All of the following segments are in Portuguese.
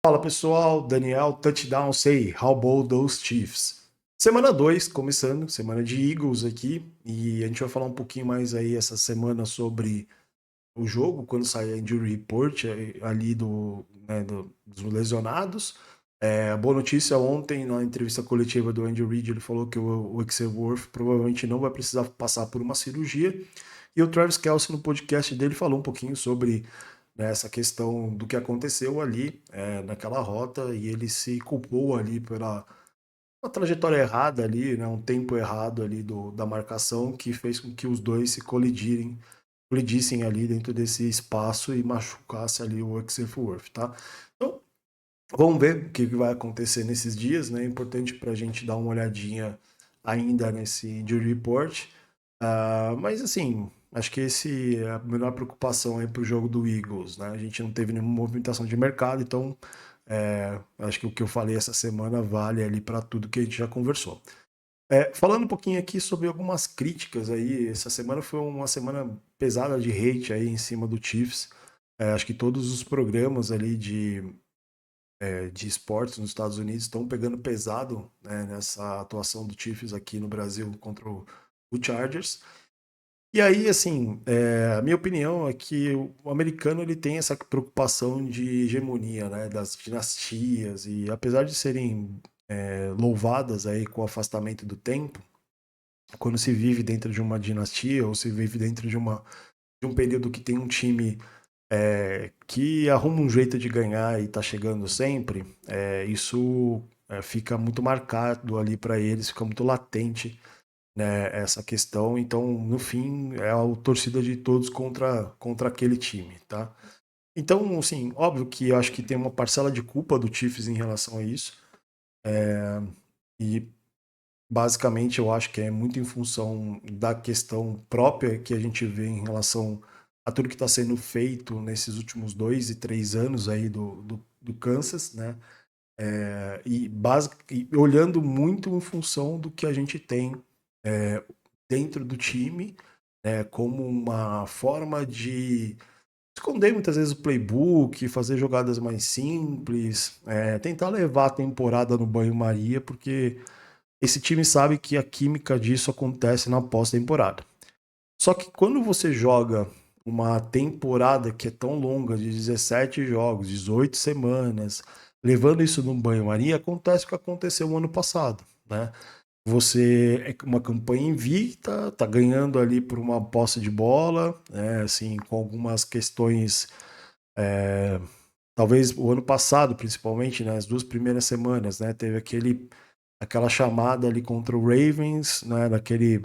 Fala pessoal, Daniel Touchdown Say, How Bold Those Chiefs. Semana 2 começando, semana de Eagles aqui, e a gente vai falar um pouquinho mais aí essa semana sobre o jogo, quando sair a injury report ali dos lesionados. A boa notícia ontem, na entrevista coletiva do Andy Reid, ele falou que o Xavier provavelmente não vai precisar passar por uma cirurgia, e o Travis Kelce no podcast dele falou um pouquinho sobre, né, essa questão do que aconteceu ali naquela rota, e ele se culpou ali pela uma trajetória errada ali, né, um tempo errado ali da marcação que fez com que os dois se colidissem ali dentro desse espaço e machucasse ali o Xavier, tá? Então, vamos ver o que vai acontecer nesses dias, né? É importante para a gente dar uma olhadinha ainda nesse injury report. Mas assim, acho que esse é a menor preocupação aí para o jogo do Eagles, né? A gente não teve nenhuma movimentação de mercado, então acho que o que eu falei essa semana vale ali para tudo que a gente já conversou. Falando um pouquinho aqui sobre algumas críticas aí, essa semana foi uma semana pesada de hate aí em cima do Chiefs. Acho que todos os programas ali de esportes nos Estados Unidos estão pegando pesado, né, nessa atuação do Chiefs aqui no Brasil contra o Chargers. E aí, assim, a minha opinião é que o americano ele tem essa preocupação de hegemonia, né, das dinastias, e apesar de serem louvadas aí com o afastamento do tempo, quando se vive dentro de uma dinastia ou se vive dentro de um período que tem um time que arruma um jeito de ganhar e tá chegando sempre, isso fica muito marcado ali para eles, fica muito latente, né, essa questão. Então, no fim, é a torcida de todos contra aquele time, tá? Então, assim, óbvio que eu acho que tem uma parcela de culpa do Chiefs em relação a isso, e basicamente eu acho que é muito em função da questão própria que a gente vê em relação a tudo que está sendo feito nesses últimos 2 e 3 anos aí do Kansas, né? E olhando muito em função do que a gente tem é, dentro do time, como uma forma de esconder muitas vezes o playbook, fazer jogadas mais simples, tentar levar a temporada no banho-maria, porque esse time sabe que a química disso acontece na pós-temporada. Só que quando você joga uma temporada que é tão longa, de 17 jogos, 18 semanas, levando isso num banho-maria, acontece o que aconteceu no ano passado, né? Você é uma campanha invicta, tá ganhando ali por uma posse de bola, né? Assim, com algumas questões, é, talvez o ano passado, principalmente, né, as 2 primeiras semanas, né, teve aquela chamada ali contra o Ravens, né, daquele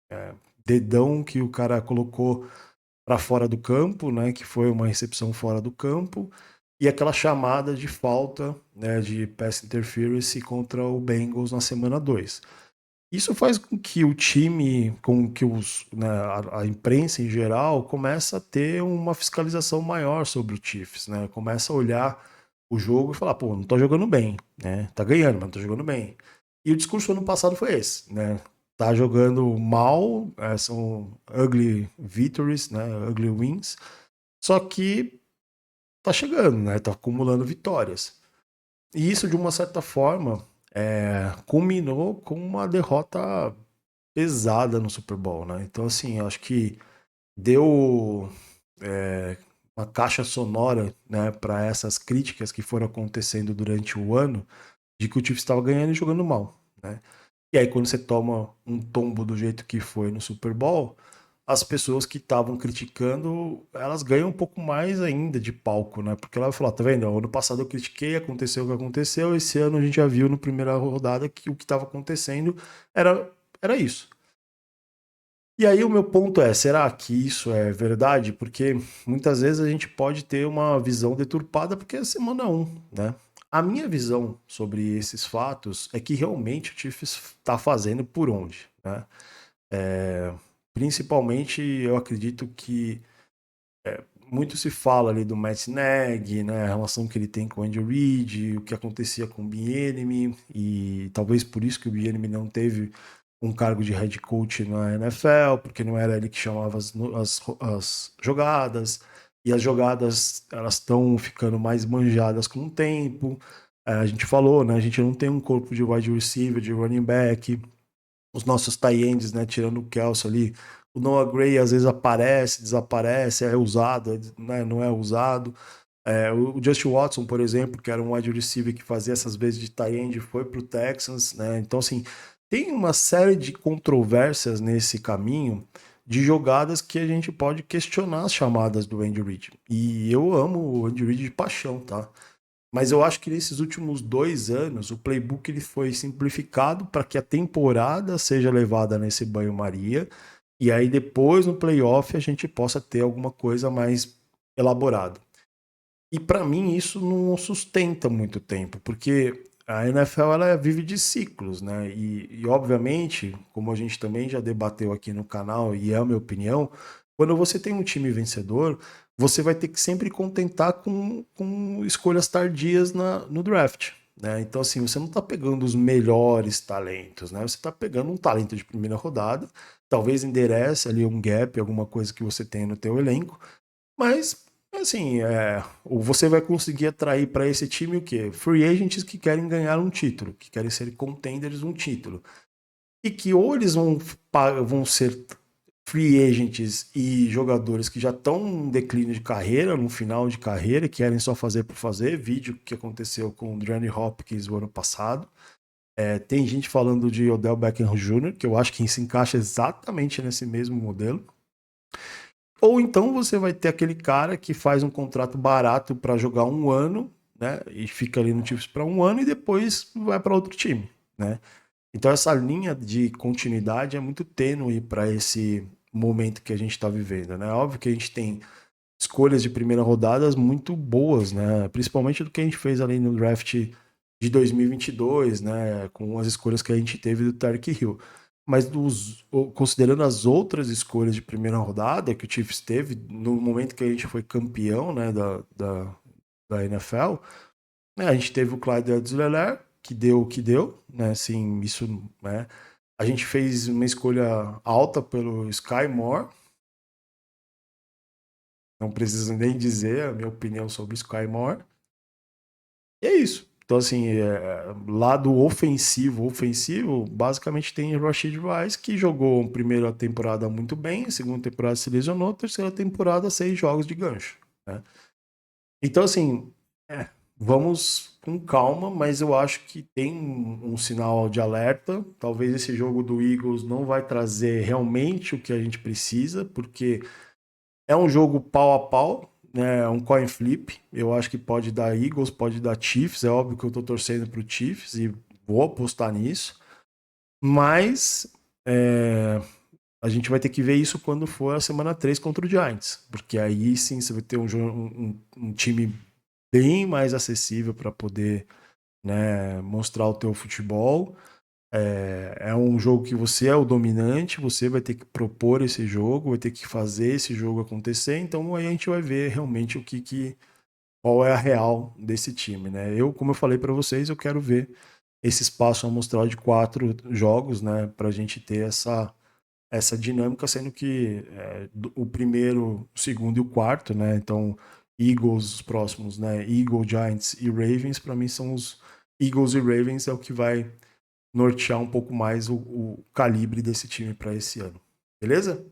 é, dedão que o cara colocou para fora do campo, né, que foi uma recepção fora do campo, e aquela chamada de falta, né, de pass interference contra o Bengals na semana 2. Isso faz com que o time, com que né, a imprensa em geral, começa a ter uma fiscalização maior sobre o Chiefs, né? Começa a olhar o jogo e falar, pô, não tá jogando bem, né? Tá ganhando, mas não tá jogando bem. E o discurso ano passado foi esse, né? Tá jogando mal, são ugly victories, né? Ugly wins, só que tá chegando, né? Tá acumulando vitórias. E isso, de uma certa forma, culminou com uma derrota pesada no Super Bowl, né? Então, assim, eu acho que deu uma caixa sonora, né, para essas críticas que foram acontecendo durante o ano de que o Chiefs estava ganhando e jogando mal, né? E aí, quando você toma um tombo do jeito que foi no Super Bowl, as pessoas que estavam criticando, elas ganham um pouco mais ainda de palco, né? Porque ela vai falar, tá vendo? Ano passado eu critiquei, aconteceu o que aconteceu, esse ano a gente já viu na primeira rodada que o que estava acontecendo era isso. E aí o meu ponto é, será que isso é verdade? Porque muitas vezes a gente pode ter uma visão deturpada porque é semana um, né? A minha visão sobre esses fatos é que realmente o Chiefs está fazendo por onde, né? É, Principalmente eu acredito que muito se fala ali do Matt Nagy, né? A relação que ele tem com o Andy Reid, o que acontecia com o Bieniemy, e talvez por isso que o Bieniemy não teve um cargo de head coach na NFL, porque não era ele que chamava as jogadas. e as jogadas elas estão ficando mais manjadas com o tempo. A gente falou, né? A gente não tem um corpo de wide receiver, de running back, os nossos tight ends, né? Tirando o Kelce ali. O Noah Gray às vezes aparece, desaparece, é usado, né? Não é usado. O Justin Watson, por exemplo, que era um wide receiver que fazia essas vezes de tight end, foi para o Texans, né? Então, assim, tem uma série de controvérsias nesse caminho de jogadas que a gente pode questionar as chamadas do Andy Reid. E eu amo o Andy Reid de paixão, tá? Mas eu acho que nesses últimos 2 anos o playbook ele foi simplificado para que a temporada seja levada nesse banho-maria e aí depois no playoff a gente possa ter alguma coisa mais elaborada. E para mim isso não sustenta muito tempo, porque a NFL ela vive de ciclos, né? E obviamente, como a gente também já debateu aqui no canal, e é a minha opinião, quando você tem um time vencedor, você vai ter que sempre contentar com escolhas tardias no draft. Né? Então, assim, você não está pegando os melhores talentos, né? Você está pegando um talento de primeira rodada, talvez enderece ali um gap, alguma coisa que você tem no teu elenco, mas, assim, você vai conseguir atrair para esse time o quê? Free agents que querem ganhar um título, que querem ser contenders um título. E que ou eles vão ser free agents e jogadores que já estão em declínio de carreira, no final de carreira, e querem só fazer por fazer. Vídeo que aconteceu com o Drew Hopkins o ano passado. Tem gente falando de Odell Beckham Jr., que eu acho que se encaixa exatamente nesse mesmo modelo. Ou então você vai ter aquele cara que faz um contrato barato para jogar um ano, né? E fica ali no Chiefs para um ano e depois vai para outro time, né? Então essa linha de continuidade é muito tênue para esse momento que a gente está vivendo, né? Óbvio que a gente tem escolhas de primeira rodada muito boas, né? Principalmente do que a gente fez ali no draft de 2022, né? Com as escolhas que a gente teve do Tarek Hill. Mas considerando as outras escolhas de primeira rodada que o Chiefs teve, no momento que a gente foi campeão, né, da NFL, né, a gente teve o Clyde Edwards-Helaire, que deu o que deu, né? Assim, isso, né? A gente fez uma escolha alta pelo Sky Moore, não preciso nem dizer a minha opinião sobre o Sky Moore. E é isso. Então, assim, lado ofensivo, basicamente tem o Rashid Rice, que jogou a primeira temporada muito bem, a segunda temporada se lesionou, a terceira temporada, 6 jogos de gancho. Né? Então, assim, vamos com calma, mas eu acho que tem um sinal de alerta. Talvez esse jogo do Eagles não vai trazer realmente o que a gente precisa, porque é um jogo pau a pau, né? É um coin flip. Eu acho que pode dar Eagles, pode dar Chiefs. É óbvio que eu tô torcendo pro Chiefs e vou apostar nisso. Mas a gente vai ter que ver isso quando for a semana 3 contra o Giants. Porque aí sim você vai ter um time bem mais acessível para poder, né, mostrar o teu futebol. É um jogo que você é o dominante, você vai ter que propor esse jogo, vai ter que fazer esse jogo acontecer, então aí a gente vai ver realmente qual é a real desse time, né? Como eu falei para vocês, eu quero ver esse espaço amostral de 4 jogos, né, para a gente ter essa dinâmica, sendo que o primeiro, o segundo e o quarto, né? Então, Eagles, os próximos, né? Eagles, Giants e Ravens, para mim são os Eagles e Ravens é o que vai nortear um pouco mais o calibre desse time para esse ano. Beleza?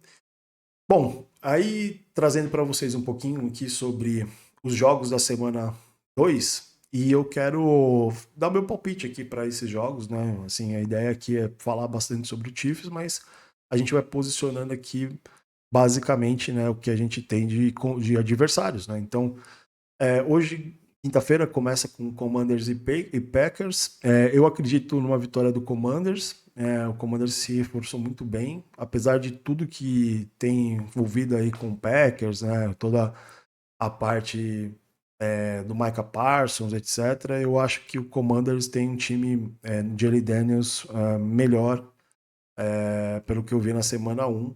Bom, aí trazendo para vocês um pouquinho aqui sobre os jogos da semana 2, e eu quero dar meu palpite aqui para esses jogos, né? Assim, a ideia aqui é falar bastante sobre o Chiefs, mas a gente vai posicionando aqui basicamente, né, o que a gente tem de adversários, né? Então, hoje, quinta-feira, começa com Commanders e Packers. Eu acredito numa vitória do Commanders. O Commanders se reforçou muito bem, apesar de tudo que tem envolvido aí com o Packers, né? Toda a parte do Micah Parsons, etc. Eu acho que o Commanders tem um time de Jalen Daniels melhor, pelo que eu vi na semana 1.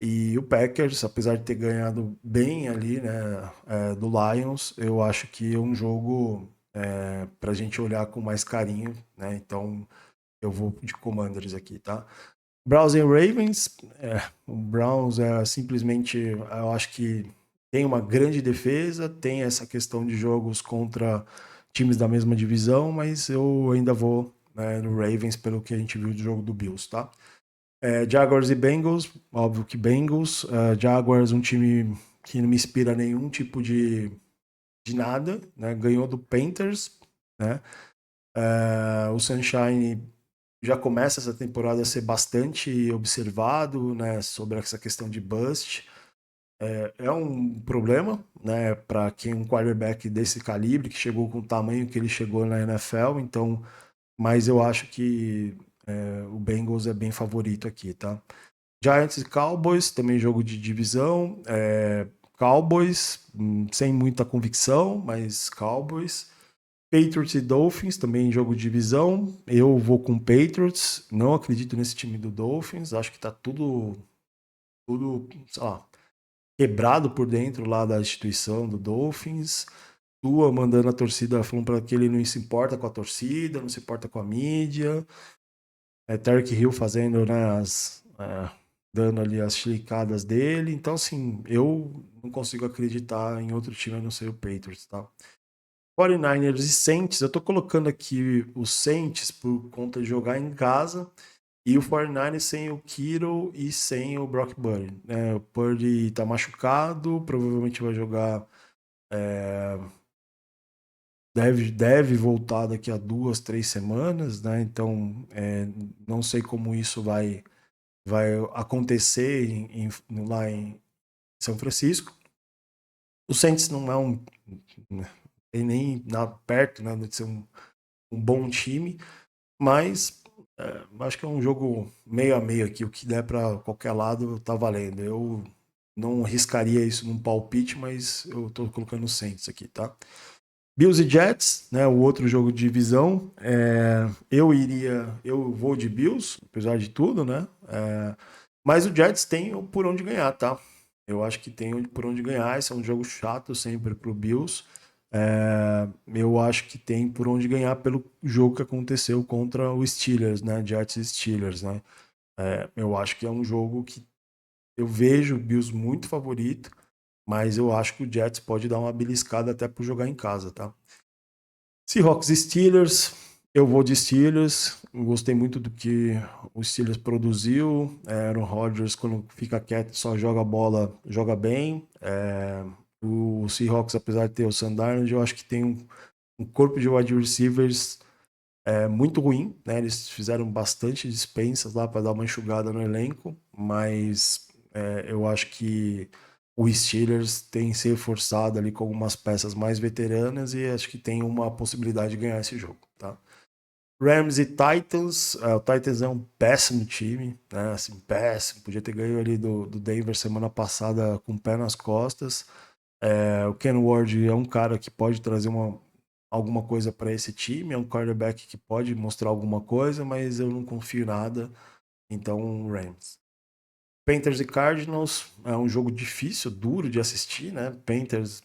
E o Packers, apesar de ter ganhado bem ali, né, do Lions, eu acho que é um jogo para a gente olhar com mais carinho, né? Então eu vou de Commanders aqui, tá? Browns e Ravens, o Browns é simplesmente, eu acho que tem uma grande defesa, tem essa questão de jogos contra times da mesma divisão, mas eu ainda vou, né, no Ravens pelo que a gente viu do jogo do Bills, tá? Jaguars e Bengals, óbvio que Bengals. Jaguars, um time que não me inspira nenhum tipo de nada, né? Ganhou do Panthers, né? O Sunshine já começa essa temporada a ser bastante observado, né, sobre essa questão de bust. É um problema, né, para quem um quarterback desse calibre que chegou com o tamanho que ele chegou na NFL. Então, mas eu acho que o Bengals é bem favorito aqui, tá? Giants e Cowboys, também jogo de divisão. Cowboys, sem muita convicção, mas Cowboys. Patriots e Dolphins, também jogo de divisão. Eu vou com Patriots. Não acredito nesse time do Dolphins. Acho que tá tudo, sei lá, quebrado por dentro lá da instituição do Dolphins. Tua mandando a torcida, falando para que ele não se importa com a torcida, não se importa com a mídia. Tarek Hill fazendo, né, dando ali as chilicadas dele. Então, assim, eu não consigo acreditar em outro time a não ser o Patriots, tá? 49ers e Saints, eu tô colocando aqui os Saints por conta de jogar em casa e o 49ers sem o Kittle e sem o Brock Purdy, né? O Purdy tá machucado, provavelmente vai jogar, deve voltar daqui a 2, 3 semanas, né? Então, não sei como isso vai acontecer lá em São Francisco. O Saints não é tem nem perto, né, de ser um bom time, mas acho que é um jogo meio a meio aqui. O que der para qualquer lado tá valendo. Eu não arriscaria isso num palpite, mas eu tô colocando o Saints aqui, tá? Bills e Jets, né? O outro jogo de divisão. Eu vou de Bills, apesar de tudo, né? Mas o Jets tem por onde ganhar, tá? Eu acho que tem por onde ganhar. Esse é um jogo chato sempre pro Bills. Eu acho que tem por onde ganhar pelo jogo que aconteceu contra o Steelers, né? Jets e Steelers, né? Eu acho que é um jogo que eu vejo o Bills muito favorito, mas eu acho que o Jets pode dar uma beliscada até por jogar em casa, tá? Seahawks e Steelers, eu vou de Steelers. Gostei muito do que o Steelers produziu. Aaron Rodgers, quando fica quieto, só joga a bola, joga bem. O Seahawks, apesar de ter o Sam Darnold, eu acho que tem um corpo de wide receivers muito ruim, né? Eles fizeram bastante dispensas lá para dar uma enxugada no elenco, mas eu acho que o Steelers tem se reforçado ali com algumas peças mais veteranas e acho que tem uma possibilidade de ganhar esse jogo, tá? Rams e Titans, o Titans é um péssimo time, né? Assim, péssimo, podia ter ganho ali do Denver semana passada com o pé nas costas. O Ken Ward é um cara que pode trazer alguma coisa para esse time, é um quarterback que pode mostrar alguma coisa, mas eu não confio nada, então Rams. Panthers e Cardinals é um jogo difícil, duro de assistir, né? Panthers,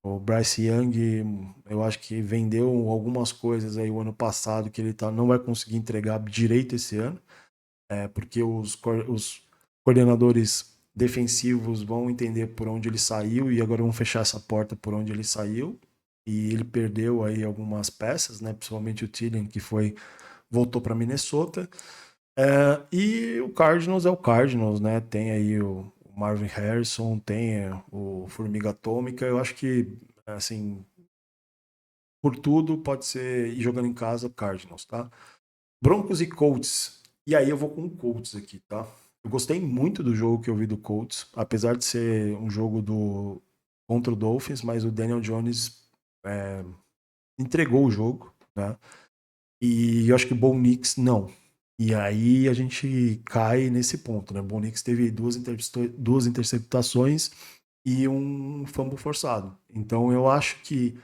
o Bryce Young, eu acho que vendeu algumas coisas aí o ano passado que ele não vai conseguir entregar direito esse ano, porque os coordenadores defensivos vão entender por onde ele saiu e agora vão fechar essa porta por onde ele saiu. E ele perdeu aí algumas peças, né? Principalmente o Thielen, que voltou para Minnesota. E o Cardinals é o Cardinals, né? Tem aí o Marvin Harrison, tem o Formiga Atômica. Eu acho que, assim, por tudo pode ser ir jogando em casa Cardinals, tá? Broncos e Colts. E aí eu vou com o Colts aqui, tá? Eu gostei muito do jogo que eu vi do Colts, apesar de ser um jogo contra o Dolphins, mas o Daniel Jones entregou o jogo, né? E eu acho que o Bo Nix não. E aí a gente cai nesse ponto, né? O Bo Nix teve duas interceptações e um fumble forçado. Então eu acho que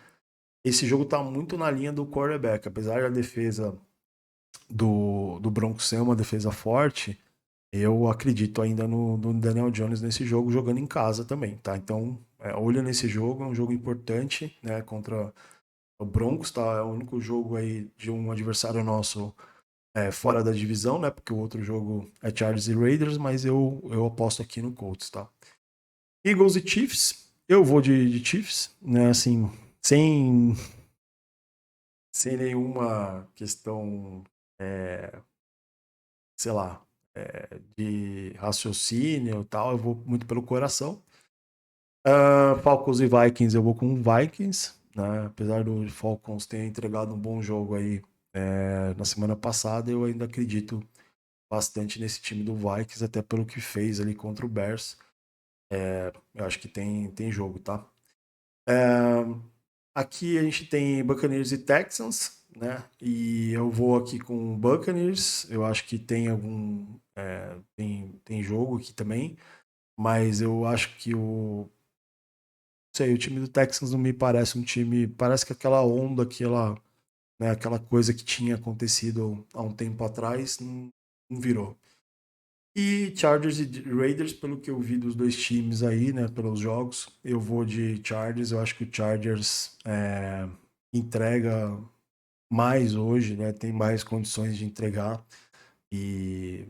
esse jogo tá muito na linha do quarterback, apesar da defesa do Broncos ser uma defesa forte, eu acredito ainda no Daniel Jones nesse jogo, jogando em casa também, tá? Então, olha nesse jogo, é um jogo importante, né? Contra o Broncos, tá? É o único jogo aí de um adversário nosso fora da divisão, né? Porque o outro jogo é Chargers e Raiders, mas eu aposto aqui no Colts, tá? Eagles e Chiefs. Eu vou de Chiefs, né? Assim, sem nenhuma questão, sei lá, de raciocínio e tal. Eu vou muito pelo coração. Falcons e Vikings, eu vou com Vikings, né? Apesar do Falcons ter entregado um bom jogo aí na semana passada, eu ainda acredito bastante nesse time do Vikings, até pelo que fez ali contra o Bears. Eu acho que tem jogo, tá? Aqui a gente tem Buccaneers e Texans, né? E eu vou aqui com Buccaneers. Eu acho que tem tem jogo aqui também, mas eu acho que sei, o time do Texans não me parece um time, parece que aquela onda, aquela coisa que tinha acontecido há um tempo atrás, não virou. E Chargers e Raiders, pelo que eu vi dos dois times aí, né, pelos jogos, eu vou de Chargers. Eu acho que o Chargers entrega mais hoje, né, tem mais condições de entregar. E,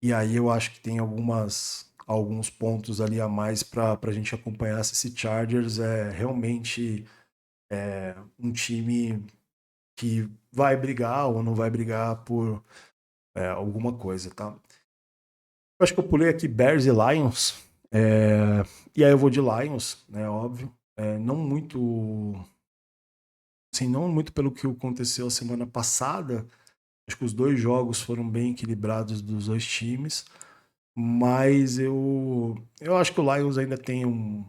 e aí eu acho que tem alguns pontos ali a mais para a gente acompanhar se esse Chargers é realmente um time que vai brigar ou não vai brigar por alguma coisa, tá? Eu acho que eu pulei aqui Bears e Lions. E aí eu vou de Lions, né? Óbvio. Não muito. Assim, não muito pelo que aconteceu a semana passada. Acho que os dois jogos foram bem equilibrados dos dois times. Mas eu acho que o Lions ainda tem um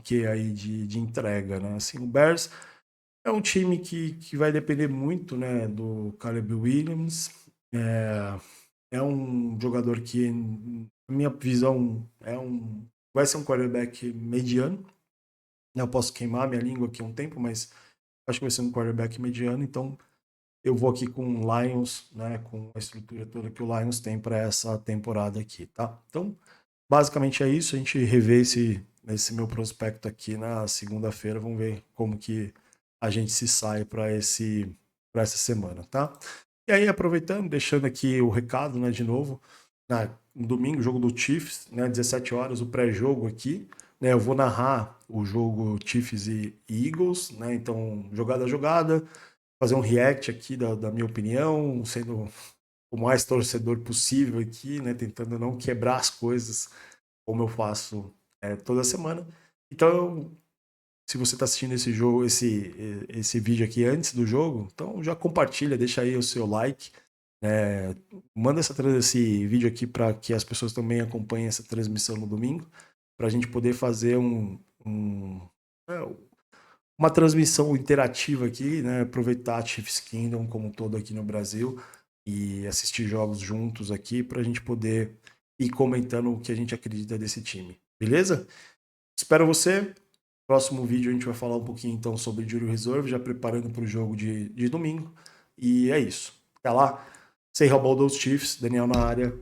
quê aí de entrega, né? Assim, o Bears é um time que vai depender muito, né, do Caleb Williams. É, é um jogador que, na minha visão, vai ser um quarterback mediano. Eu posso queimar minha língua aqui um tempo, mas acho que vai ser um quarterback mediano. Então, eu vou aqui com o Lions, né, com a estrutura toda que o Lions tem para essa temporada aqui, tá? Então, basicamente é isso. A gente revê esse meu prospecto aqui na segunda-feira. Vamos ver como que a gente se sai para essa semana, tá? E aí, aproveitando, deixando aqui o recado, né, de novo, no domingo, jogo do Chiefs, né, 17 horas, o pré-jogo aqui, né, eu vou narrar o jogo Chiefs e Eagles, né, então, jogada a jogada, fazer um react aqui da minha opinião, sendo o mais torcedor possível aqui, né, tentando não quebrar as coisas como eu faço toda semana. Então, se você está assistindo esse jogo, esse vídeo aqui antes do jogo, então já compartilha, deixa aí o seu like, manda esse vídeo aqui para que as pessoas também acompanhem essa transmissão no domingo, para a gente poder fazer é, uma transmissão interativa aqui, né? Aproveitar a Chiefs Kingdom como um todo aqui no Brasil e assistir jogos juntos aqui para a gente poder ir comentando o que a gente acredita desse time. Beleza? Espero você. Próximo vídeo a gente vai falar um pouquinho então sobre Jury Reserve, já preparando para o jogo de domingo. E é isso. Até lá. Say how about those Chiefs. Daniel na área.